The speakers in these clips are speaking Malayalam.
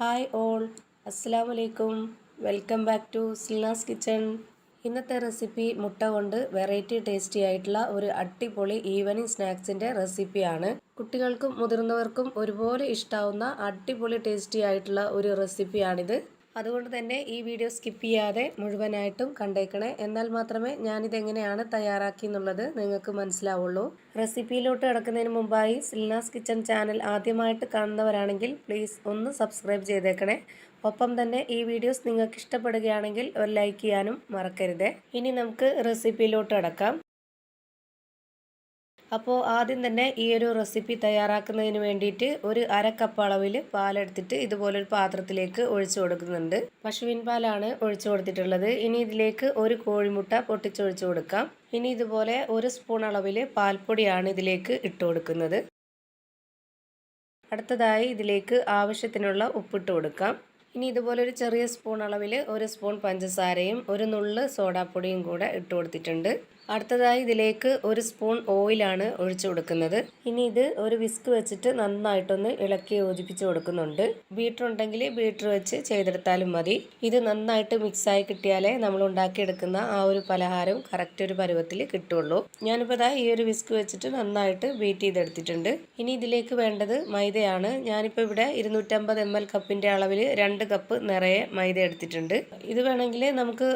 ഹായ് ഓൾ, അസ്സലാമു അലൈക്കും. Welcome back to Silnas kitchen. ഇന്നത്തെ റെസിപ്പി മുട്ട കൊണ്ട് വെറൈറ്റി ടേസ്റ്റി ആയിട്ടുള്ള ഒരു അടിപൊളി ഈവനിങ് സ്നാക്സിൻ്റെ റെസിപ്പിയാണ്. കുട്ടികൾക്കും മുതിർന്നവർക്കും ഒരുപോലെ ഇഷ്ടാവുന്ന അടിപൊളി ടേസ്റ്റി ആയിട്ടുള്ള ഒരു റെസിപ്പിയാണിത്. അതുകൊണ്ട് തന്നെ ഈ വീഡിയോ സ്കിപ്പ് ചെയ്യാതെ മുഴുവനായിട്ടും കണ്ടേക്കണേ. എന്നാൽ മാത്രമേ ഞാനിതെങ്ങനെയാണ് തയ്യാറാക്കി എന്നുള്ളത് നിങ്ങൾക്ക് മനസ്സിലാവുള്ളൂ. റെസിപ്പിയിലോട്ട് കിടക്കുന്നതിന് മുമ്പായി സിൽനാസ് കിച്ചൺ ചാനൽ ആദ്യമായിട്ട് കാണുന്നവരാണെങ്കിൽ പ്ലീസ് ഒന്ന് സബ്സ്ക്രൈബ് ചെയ്തേക്കണേ. ഒപ്പം തന്നെ ഈ വീഡിയോസ് നിങ്ങൾക്ക് ഇഷ്ടപ്പെടുകയാണെങ്കിൽ ഒരു ലൈക്ക് ചെയ്യാനും മറക്കരുത്. ഇനി നമുക്ക് റെസിപ്പിയിലോട്ട് കിടക്കാം. അപ്പോൾ ആദ്യം തന്നെ ഈ ഒരു റെസിപ്പി തയ്യാറാക്കുന്നതിന് വേണ്ടിയിട്ട് ഒരു അരക്കപ്പ് അളവിൽ പാലെടുത്തിട്ട് ഇതുപോലൊരു പാത്രത്തിലേക്ക് ഒഴിച്ചു കൊടുക്കുന്നുണ്ട്. പശുവിൻ പാലാണ് ഒഴിച്ചു കൊടുത്തിട്ടുള്ളത്. ഇനി ഇതിലേക്ക് ഒരു കോഴിമുട്ട പൊട്ടിച്ചൊഴിച്ചു കൊടുക്കാം. ഇനി ഇതുപോലെ ഒരു സ്പൂൺ അളവിൽ പാൽപ്പൊടിയാണ് ഇതിലേക്ക് ഇട്ട് കൊടുക്കുന്നത്. അടുത്തതായി ഇതിലേക്ക് ആവശ്യത്തിനുള്ള ഉപ്പിട്ട് കൊടുക്കാം. ഇനി ഇതുപോലെ ഒരു ചെറിയ സ്പൂൺ അളവിൽ ഒരു സ്പൂൺ പഞ്ചസാരയും ഒരു നുള്ള് സോഡാപ്പൊടിയും കൂടെ ഇട്ട് കൊടുത്തിട്ടുണ്ട്. അടുത്തതായി ഇതിലേക്ക് ഒരു സ്പൂൺ ഓയിലാണ് ഒഴിച്ചു കൊടുക്കുന്നത്. ഇനി ഇത് ഒരു വിസ്ക് വെച്ചിട്ട് നന്നായിട്ടൊന്ന് ഇളക്കി യോജിപ്പിച്ച് കൊടുക്കുന്നുണ്ട്. ബീറ്റർ ഉണ്ടെങ്കിൽ ബീറ്റർ വെച്ച് ചെയ്തെടുത്താലും മതി. ഇത് നന്നായിട്ട് മിക്സായി കിട്ടിയാലേ നമ്മൾ ഉണ്ടാക്കിയെടുക്കുന്ന ആ ഒരു പലഹാരം കറക്റ്റ് ഒരു പരുവത്തിൽ കിട്ടുള്ളൂ. ഞാനിപ്പോൾ ഈ ഒരു വിസ്ക് വെച്ചിട്ട് നന്നായിട്ട് ബീറ്റ് ചെയ്തെടുത്തിട്ടുണ്ട്. ഇനി ഇതിലേക്ക് വേണ്ടത് മൈദയാണ്. ഞാനിപ്പോൾ ഇവിടെ 250 ml കപ്പിൻ്റെ അളവിൽ 2 കപ്പ് നിറയെ മൈദ എടുത്തിട്ടുണ്ട്. ഇത് വേണമെങ്കിൽ നമുക്ക്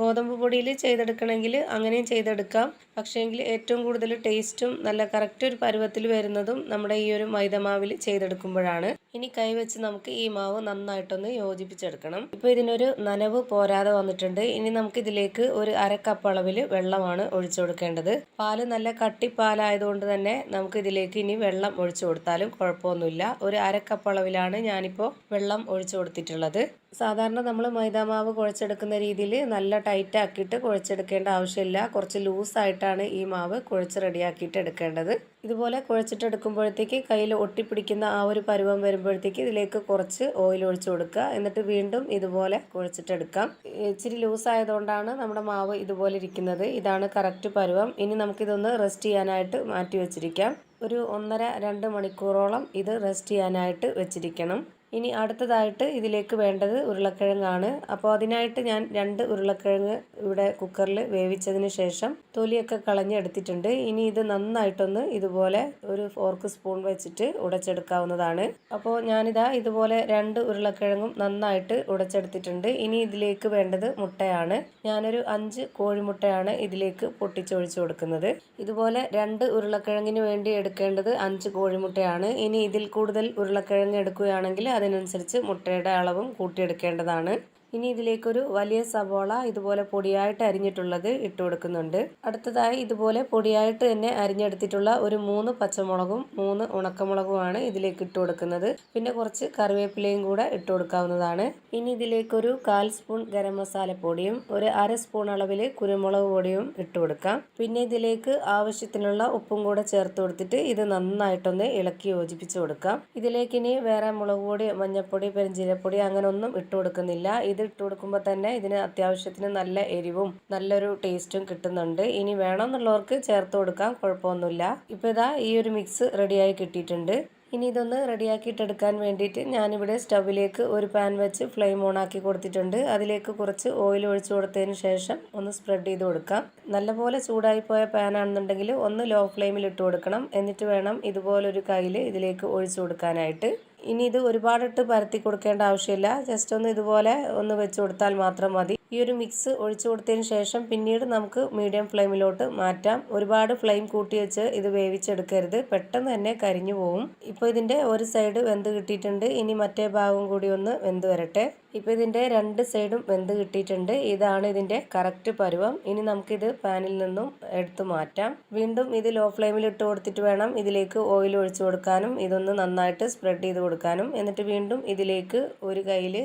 ഗോതമ്പ് പൊടിയിൽ ചെയ്തെടുക്കണമെങ്കിൽ അങ്ങനെയും ചെയ്തെടുക്കാം. പക്ഷേങ്കിൽ ഏറ്റവും കൂടുതൽ ടേസ്റ്റും നല്ല കറക്റ്റ് ഒരു പരുവത്തിൽ വരുന്നതും നമ്മുടെ ഈ ഒരു മൈദമാവിൽ ചെയ്തെടുക്കുമ്പോഴാണ്. ഇനി കൈവച്ച് നമുക്ക് ഈ മാവ് നന്നായിട്ടൊന്ന് യോജിപ്പിച്ചെടുക്കണം. ഇപ്പോൾ ഇതിനൊരു നനവ് പോരാതെ വന്നിട്ടുണ്ട്. ഇനി നമുക്ക് ഇതിലേക്ക് ഒരു അരക്കപ്പ് അളവിൽ വെള്ളമാണ് ഒഴിച്ചു കൊടുക്കേണ്ടത്. പാല് നല്ല കട്ടിപ്പാലായതുകൊണ്ട് തന്നെ നമുക്ക് ഇതിലേക്ക് ഇനി വെള്ളം ഒഴിച്ചു കൊടുത്താലും കുഴപ്പമൊന്നുമില്ല. ഒരു അരക്കപ്പ് അളവിലാണ് ഞാനിപ്പോൾ വെള്ളം ഒഴിച്ചു കൊടുത്തിട്ടുള്ളത്. സാധാരണ നമ്മൾ മൈദാമാവ് കുഴച്ചെടുക്കുന്ന രീതിയിൽ നല്ല ടൈറ്റ് ആക്കിയിട്ട് കുഴച്ചെടുക്കേണ്ട ആവശ്യമില്ല. കുറച്ച് ലൂസായിട്ടാണ് ഈ മാവ് കുഴച്ച് റെഡിയാക്കിയിട്ട് എടുക്കേണ്ടത്. ഇതുപോലെ കുഴച്ചിട്ടെടുക്കുമ്പോഴത്തേക്ക് കയ്യിൽ ഒട്ടിപ്പിടിക്കുന്ന ആ ഒരു പരുവം വരുമ്പോഴത്തേക്ക് ഇതിലേക്ക് കുറച്ച് ഓയിൽ ഒഴിച്ചു കൊടുക്കുക. എന്നിട്ട് വീണ്ടും ഇതുപോലെ കുഴച്ചിട്ടെടുക്കാം. ഇച്ചിരി ലൂസായതുകൊണ്ടാണ് നമ്മുടെ മാവ് ഇതുപോലെ ഇരിക്കുന്നത്. ഇതാണ് കറക്റ്റ് പരുവം. ഇനി നമുക്കിതൊന്ന് റെസ്റ്റ് ചെയ്യാനായിട്ട് മാറ്റി വെച്ചിരിക്കാം. ഒരു 1.5-2 മണിക്കൂറോളം ഇത് റെസ്റ്റ് ചെയ്യാനായിട്ട് വെച്ചിരിക്കണം. ഇനി അടുത്തതായിട്ട് ഇതിലേക്ക് വേണ്ടത് ഉരുളക്കിഴങ്ങാണ്. അപ്പോൾ അതിനായിട്ട് ഞാൻ 2 ഉരുളക്കിഴങ്ങ് ഇവിടെ കുക്കറിൽ വേവിച്ചതിന് ശേഷം തൊലിയൊക്കെ കളഞ്ഞെടുത്തിട്ടുണ്ട്. ഇനി ഇത് നന്നായിട്ടൊന്ന് ഇതുപോലെ ഒരു ഫോർക്ക് സ്പൂൺ വെച്ചിട്ട് ഉടച്ചെടുക്കാവുന്നതാണ്. അപ്പോൾ ഞാനിതാ ഇതുപോലെ 2 ഉരുളക്കിഴങ്ങും നന്നായിട്ട് ഉടച്ചെടുത്തിട്ടുണ്ട്. ഇനി ഇതിലേക്ക് വേണ്ടത് മുട്ടയാണ്. ഞാനൊരു 5 കോഴിമുട്ടയാണ് ഇതിലേക്ക് പൊട്ടിച്ചൊഴിച്ചു കൊടുക്കുന്നത്. ഇതുപോലെ 2 ഉരുളക്കിഴങ്ങിന് വേണ്ടി എടുക്കേണ്ടത് 5 കോഴിമുട്ടയാണ്. ഇനി ഇതിൽ കൂടുതൽ ഉരുളക്കിഴങ്ങ് എടുക്കുകയാണെങ്കിൽ അതിനനുസരിച്ച് മുട്ടയുടെ അളവും കൂട്ടിയെടുക്കേണ്ടതാണ്. ഇനി ഇതിലേക്കൊരു വലിയ സവോള ഇതുപോലെ പൊടിയായിട്ട് അരിഞ്ഞിട്ടുള്ളത് ഇട്ട് കൊടുക്കുന്നുണ്ട്. അടുത്തതായി ഇതുപോലെ പൊടിയായിട്ട് തന്നെ അരിഞ്ഞെടുത്തിട്ടുള്ള ഒരു 3 പച്ചമുളകും 3 ഉണക്കമുളകുമാണ് ഇതിലേക്ക് ഇട്ട് കൊടുക്കുന്നത്. പിന്നെ കുറച്ച് കറിവേപ്പിലയും കൂടെ ഇട്ട് കൊടുക്കാവുന്നതാണ്. ഇനി ഇതിലേക്കൊരു 1/4 സ്പൂൺ ഗരം മസാലപ്പൊടിയും ഒരു 1/2 സ്പൂൺ അളവിൽ കുരുമുളക് പൊടിയും ഇട്ട് കൊടുക്കാം. പിന്നെ ഇതിലേക്ക് ആവശ്യത്തിനുള്ള ഉപ്പും കൂടെ ചേർത്ത് കൊടുത്തിട്ട് ഇത് നന്നായിട്ടൊന്ന് ഇളക്കി യോജിപ്പിച്ച് കൊടുക്കാം. ഇതിലേക്ക് ഇനി വേറെ മുളക് പൊടി, മഞ്ഞൾപ്പൊടി, പെരുംജീരകപ്പൊടി അങ്ങനെ ഒന്നും ഇട്ട് കൊടുക്കുന്നില്ല. ഇത് ഇട്ട് കൊടുക്കുമ്പോൾ തന്നെ ഇതിന് അത്യാവശ്യത്തിന് നല്ല എരിവും നല്ലൊരു ടേസ്റ്റും കിട്ടുന്നുണ്ട്. ഇനി വേണമെന്നുള്ളവർക്ക് ചേർത്ത് കൊടുക്കാം, കുഴപ്പമൊന്നുമില്ല. ഇപ്പോൾ ഇതാ ഈ ഒരു മിക്സ് റെഡിയായി കിട്ടിയിട്ടുണ്ട്. ഇനി ഇതൊന്ന് റെഡിയാക്കിയിട്ടെടുക്കാൻ വേണ്ടിയിട്ട് ഞാനിവിടെ സ്റ്റൗവിലേക്ക് ഒരു പാൻ വെച്ച് ഫ്ലെയിം ഓൺ ആക്കി കൊടുത്തിട്ടുണ്ട്. അതിലേക്ക് കുറച്ച് ഓയിൽ ഒഴിച്ചു കൊടുത്തതിന് ശേഷം ഒന്ന് സ്പ്രെഡ് ചെയ്ത് കൊടുക്കാം. നല്ലപോലെ ചൂടായി പോയ പാനാണെന്നുണ്ടെങ്കിൽ ഒന്ന് ലോ ഫ്ലെയിമിൽ ഇട്ട് കൊടുക്കണം. എന്നിട്ട് വേണം ഇതുപോലൊരു കയ്യിൽ ഇതിലേക്ക് ഒഴിച്ചു കൊടുക്കാനായിട്ട്. ഇനി ഇത് ഒരുപാടിട്ട് പരത്തി കൊടുക്കേണ്ട ആവശ്യമില്ല. ജസ്റ്റ് ഒന്ന് ഇതുപോലെ ഒന്ന് വെച്ച് കൊടുത്താൽ മാത്രം മതി. ഈ ഒരു മിക്സ് ഒഴിച്ചു കൊടുത്തതിന് ശേഷം പിന്നീട് നമുക്ക് മീഡിയം ഫ്ലെയിമിലോട്ട് മാറ്റാം. ഒരുപാട് ഫ്ലെയിം കൂട്ടി വെച്ച് ഇത് വേവിച്ചെടുക്കരുത്, പെട്ടെന്ന് തന്നെ കരിഞ്ഞു പോവും. ഇപ്പോൾ ഇതിൻ്റെ ഒരു സൈഡ് വെന്ത് കിട്ടിയിട്ടുണ്ട്. ഇനി മറ്റേ ഭാഗം കൂടി ഒന്ന് വെന്ത് വരട്ടെ. ഇപ്പോൾ ഇതിൻ്റെ 2 സൈഡും വെന്ത് കിട്ടിയിട്ടുണ്ട്. ഇതാണ് ഇതിൻ്റെ കറക്റ്റ് പരുവം. ഇനി നമുക്കിത് പാനിൽ നിന്നും എടുത്തു മാറ്റാം. വീണ്ടും ഇത് ലോ ഫ്ലെയിമിൽ ഇട്ട് കൊടുത്തിട്ട് വേണം ഇതിലേക്ക് ഓയിൽ ഒഴിച്ചു കൊടുക്കാനും ഇതൊന്ന് നന്നായിട്ട് സ്പ്രെഡ് ചെയ്ത് കൊടുക്കാനും. എന്നിട്ട് വീണ്ടും ഇതിലേക്ക് ഒരു കയ്യിൽ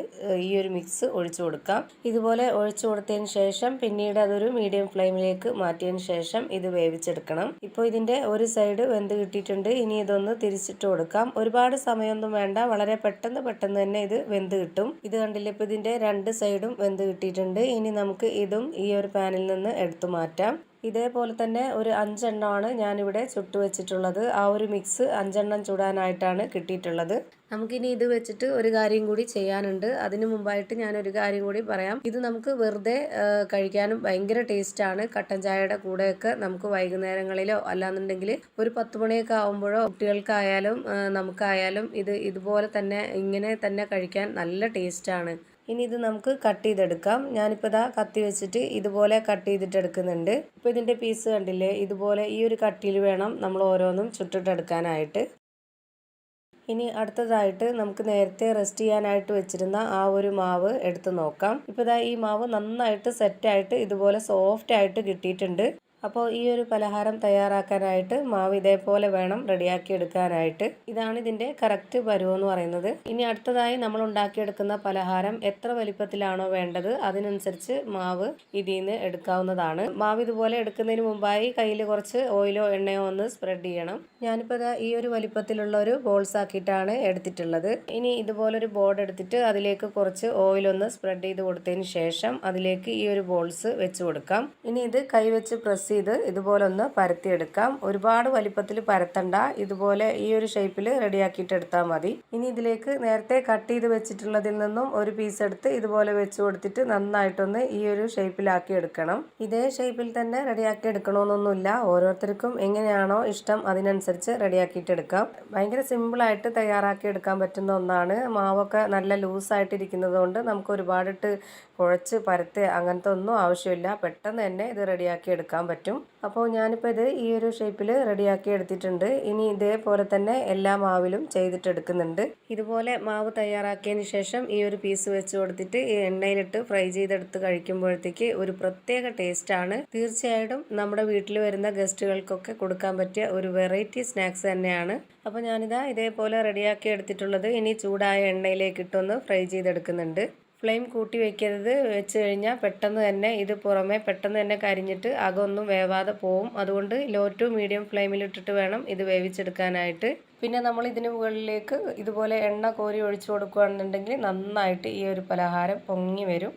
ഈ ഒരു മിക്സ് ഒഴിച്ചു കൊടുക്കാം. ഇതുപോലെ ഒഴിച്ചു കൊടുത്തതിന് ശേഷം പിന്നീട് അതൊരു മീഡിയം ഫ്ലെയിമിലേക്ക് മാറ്റിയതിന് ശേഷം ഇത് വേവിച്ചെടുക്കണം. ഇപ്പോൾ ഇതിൻ്റെ ഒരു സൈഡ് വെന്ത് കിട്ടിയിട്ടുണ്ട്. ഇനി ഇതൊന്ന് തിരിച്ചിട്ട് കൊടുക്കാം. ഒരുപാട് സമയമൊന്നും വേണ്ട, വളരെ പെട്ടെന്ന് തന്നെ ഇത് വെന്ത് കിട്ടും. ഇത് കണ്ടില്ല, ഇപ്പോൾ ഇതിൻ്റെ 2 സൈഡും വെന്ത് കിട്ടിയിട്ടുണ്ട്. ഇനി നമുക്ക് ഇതും ഈ ഒരു പാനിൽ നിന്ന് എടുത്തു മാറ്റാം. ഇതേപോലെ തന്നെ ഒരു 5 എണ്ണമാണ് ഞാനിവിടെ ചുട്ട് വെച്ചിട്ടുള്ളത്. ആ ഒരു മിക്സ് 5 എണ്ണം ചുടാനായിട്ടാണ് കിട്ടിയിട്ടുള്ളത്. നമുക്കിനി ഇത് വെച്ചിട്ട് ഒരു കാര്യം കൂടി ചെയ്യാനുണ്ട്. അതിനു മുമ്പായിട്ട് ഞാനൊരു കാര്യം കൂടി പറയാം. ഇത് നമുക്ക് വെറുതെ കഴിക്കാനും ഭയങ്കര ടേസ്റ്റാണ്. കട്ടൻ ചായയുടെ കൂടെയൊക്കെ നമുക്ക് വൈകുന്നേരങ്ങളിലോ അല്ലാന്നുണ്ടെങ്കിൽ ഒരു 10 മണിയൊക്കെ ആകുമ്പോഴോ കുട്ടികൾക്കായാലും നമുക്കായാലും ഇതുപോലെ തന്നെ ഇങ്ങനെ തന്നെ കഴിക്കാൻ നല്ല ടേസ്റ്റാണ്. ഇനി ഇത് നമുക്ക് കട്ട് ചെയ്തെടുക്കാം. ഞാനിപ്പോൾ ഇതാ കത്തി വെച്ചിട്ട് ഇതുപോലെ കട്ട് ചെയ്തിട്ട് എടുക്കുന്നുണ്ട്. ഇപ്പോൾ ഇതിൻ്റെ പീസ് കണ്ടില്ലേ, ഇതുപോലെ ഈ ഒരു കട്ടിയിൽ വേണം നമ്മൾ ഓരോന്നും ചുട്ടിട്ടെടുക്കാനായിട്ട്. ഇനി അടുത്തതായിട്ട് നമുക്ക് നേരത്തെ റെസ്റ്റ് ചെയ്യാനായിട്ട് വെച്ചിരുന്ന ആ ഒരു മാവ് എടുത്ത് നോക്കാം. ഇപ്പോൾ ഇതാ ഈ മാവ് നന്നായിട്ട് സെറ്റായിട്ട് ഇതുപോലെ സോഫ്റ്റ് ആയിട്ട് കിട്ടിയിട്ടുണ്ട്. അപ്പോൾ ഈ ഒരു പലഹാരം തയ്യാറാക്കാനായിട്ട് മാവ് ഇതേപോലെ വേണം റെഡിയാക്കി എടുക്കാനായിട്ട്. ഇതാണ് ഇതിൻ്റെ കറക്റ്റ് പരുവെന്ന് പറയുന്നത്. ഇനി അടുത്തതായി നമ്മൾ ഉണ്ടാക്കിയെടുക്കുന്ന പലഹാരം എത്ര വലിപ്പത്തിലാണോ വേണ്ടത് അതിനനുസരിച്ച് മാവ് ഇതിൽ നിന്ന് എടുക്കാവുന്നതാണ്. മാവ് ഇതുപോലെ എടുക്കുന്നതിന് മുമ്പായി കയ്യിൽ കുറച്ച് ഓയിലോ എണ്ണയോ ഒന്ന് സ്പ്രെഡ് ചെയ്യണം. ഞാനിപ്പോൾ ഇതാ ഈ ഒരു വലിപ്പത്തിലുള്ള ഒരു ബോൾസ് ആക്കിയിട്ടാണ് എടുത്തിട്ടുള്ളത്. ഇനി ഇതുപോലൊരു ബോർഡ് എടുത്തിട്ട് അതിലേക്ക് കുറച്ച് ഓയിലൊന്ന് സ്പ്രെഡ് ചെയ്ത് കൊടുത്തതിന് ശേഷം അതിലേക്ക് ഈ ഒരു ബോൾസ് വെച്ച് കൊടുക്കാം. ഇനി ഇത് കൈവച്ച് പ്രസ് ചെയ്ത് ഇതുപോലെ ഒന്ന് പരത്തിയെടുക്കാം. ഒരുപാട് വലിപ്പത്തിൽ പരത്തണ്ട, ഇതുപോലെ ഈ ഒരു ഷേപ്പിൽ റെഡിയാക്കിയിട്ട് എടുത്താൽ മതി. ഇനി ഇതിലേക്ക് നേരത്തെ കട്ട് ചെയ്ത് വെച്ചിട്ടുള്ളതിൽ നിന്നും ഒരു പീസ് എടുത്ത് ഇതുപോലെ വെച്ച് കൊടുത്തിട്ട് നന്നായിട്ടൊന്ന് ഈ ഒരു ഷേപ്പിലാക്കി എടുക്കണം. ഇതേ ഷേപ്പിൽ തന്നെ റെഡിയാക്കി എടുക്കണമെന്നൊന്നുമില്ല, ഓരോരുത്തർക്കും എങ്ങനെയാണോ ഇഷ്ടം അതിനനുസരിച്ച് റെഡിയാക്കിയിട്ട് എടുക്കാം. ഭയങ്കര സിമ്പിളായിട്ട് തയ്യാറാക്കി എടുക്കാൻ പറ്റുന്ന ഒന്നാണ്. മാവൊക്കെ നല്ല ലൂസായിട്ടിരിക്കുന്നത് കൊണ്ട് നമുക്ക് ഒരുപാടിട്ട് കുഴച്ച് പരത്ത് അങ്ങനത്തെ ഒന്നും ആവശ്യമില്ല. പെട്ടെന്ന് തന്നെ ഇത് റെഡിയാക്കി എടുക്കാൻ പറ്റും. അപ്പോൾ ഞാനിപ്പോൾ ഇത് ഈ ഒരു ഷേപ്പിൽ റെഡിയാക്കി എടുത്തിട്ടുണ്ട്. ഇനി ഇതേപോലെ തന്നെ എല്ലാ മാവിലും ചെയ്തിട്ടെടുക്കുന്നുണ്ട്. ഇതുപോലെ മാവ് തയ്യാറാക്കിയതിന് ശേഷം ഈ ഒരു പീസ് വെച്ച് കൊടുത്തിട്ട് ഈ എണ്ണയിലിട്ട് ഫ്രൈ ചെയ്തെടുത്ത് കഴിക്കുമ്പോഴത്തേക്ക് ഒരു പ്രത്യേക ടേസ്റ്റാണ്. തീർച്ചയായിട്ടും നമ്മുടെ വീട്ടിൽ വരുന്ന ഗസ്റ്റുകൾക്കൊക്കെ കൊടുക്കാൻ പറ്റിയ ഒരു വെറൈറ്റി സ്നാക്സ് തന്നെയാണ്. അപ്പോൾ ഞാനിതാ ഇതേപോലെ റെഡിയാക്കി എടുത്തിട്ടുള്ളത് ഇനി ചൂടായ എണ്ണയിലേക്ക് ഇട്ടൊന്ന് ഫ്രൈ ചെയ്തെടുക്കുന്നുണ്ട്. ഫ്ലെയിം കൂട്ടി വെക്കരുത്, വെച്ച് കഴിഞ്ഞാൽ ഇത് പുറമെ പെട്ടെന്ന് തന്നെ കരിഞ്ഞിട്ട് അകമൊന്നും വേവാതെ പോവും. അതുകൊണ്ട് ലോ ടു മീഡിയം ഫ്ലെയിമിലിട്ടിട്ട് വേണം ഇത് വേവിച്ചെടുക്കാനായിട്ട്. പിന്നെ നമ്മൾ ഇതിന് മുകളിലേക്ക് ഇതുപോലെ എണ്ണ കോരി ഒഴിച്ചു കൊടുക്കുകയാണെന്നുണ്ടെങ്കിൽ നന്നായിട്ട് ഈ ഒരു പലഹാരം പൊങ്ങി വരും.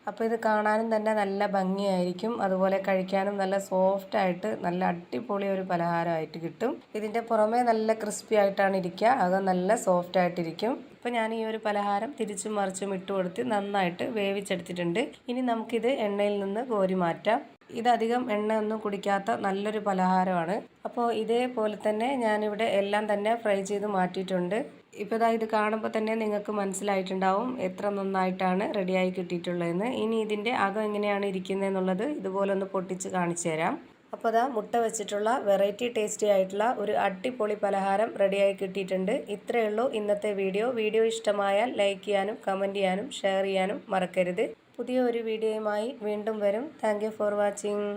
അപ്പോൾ ഇത് കാണാനും തന്നെ നല്ല ഭംഗിയായിരിക്കും, അതുപോലെ കഴിക്കാനും നല്ല സോഫ്റ്റായിട്ട് നല്ല അടിപൊളി ഒരു പലഹാരമായിട്ട് കിട്ടും. ഇതിൻ്റെ പുറമേ നല്ല ക്രിസ്പി ആയിട്ടാണ് ഇരിക്കുക, അകം നല്ല സോഫ്റ്റ് ആയിട്ടിരിക്കും. ഇപ്പോൾ ഞാൻ ഈ ഒരു പലഹാരം തിരിച്ചും മറിച്ചും ഇട്ട് കൊടുത്ത് നന്നായിട്ട് വേവിച്ചെടുത്തിട്ടുണ്ട്. ഇനി നമുക്കിത് എണ്ണയിൽ നിന്ന് കോരി മാറ്റാം. ഇതധികം എണ്ണയൊന്നും കുടിക്കാത്ത നല്ലൊരു പലഹാരമാണ്. അപ്പോൾ ഇതേപോലെ തന്നെ ഞാനിവിടെ എല്ലാം തന്നെ ഫ്രൈ ചെയ്ത് മാറ്റിയിട്ടുണ്ട്. ഇപ്പോൾ ഇത് കാണുമ്പോൾ തന്നെ നിങ്ങൾക്ക് മനസ്സിലായിട്ടുണ്ടാവും എത്ര നന്നായിട്ടാണ് റെഡിയായി കിട്ടിയിട്ടുള്ളതെന്ന്. ഇനി ഇതിൻ്റെ അകം എങ്ങനെയാണ് ഇരിക്കുന്നതെന്നുള്ളത് ഇതുപോലെ ഒന്ന് പൊട്ടിച്ച് കാണിച്ചു തരാം. അപ്പോൾ മുട്ട വെച്ചിട്ടുള്ള വെറൈറ്റി ടേസ്റ്റി ആയിട്ടുള്ള ഒരു അടിപൊളി പലഹാരം റെഡിയായി കിട്ടിയിട്ടുണ്ട്. ഇത്രയേ ഉള്ളൂ ഇന്നത്തെ വീഡിയോ ഇഷ്ടമായാൽ ലൈക്ക് ചെയ്യാനും കമൻറ്റ് ചെയ്യാനും ഷെയർ ചെയ്യാനും മറക്കരുത്. പുതിയ ഒരു വീഡിയോയുമായി വീണ്ടും വരും. Thank you for watching.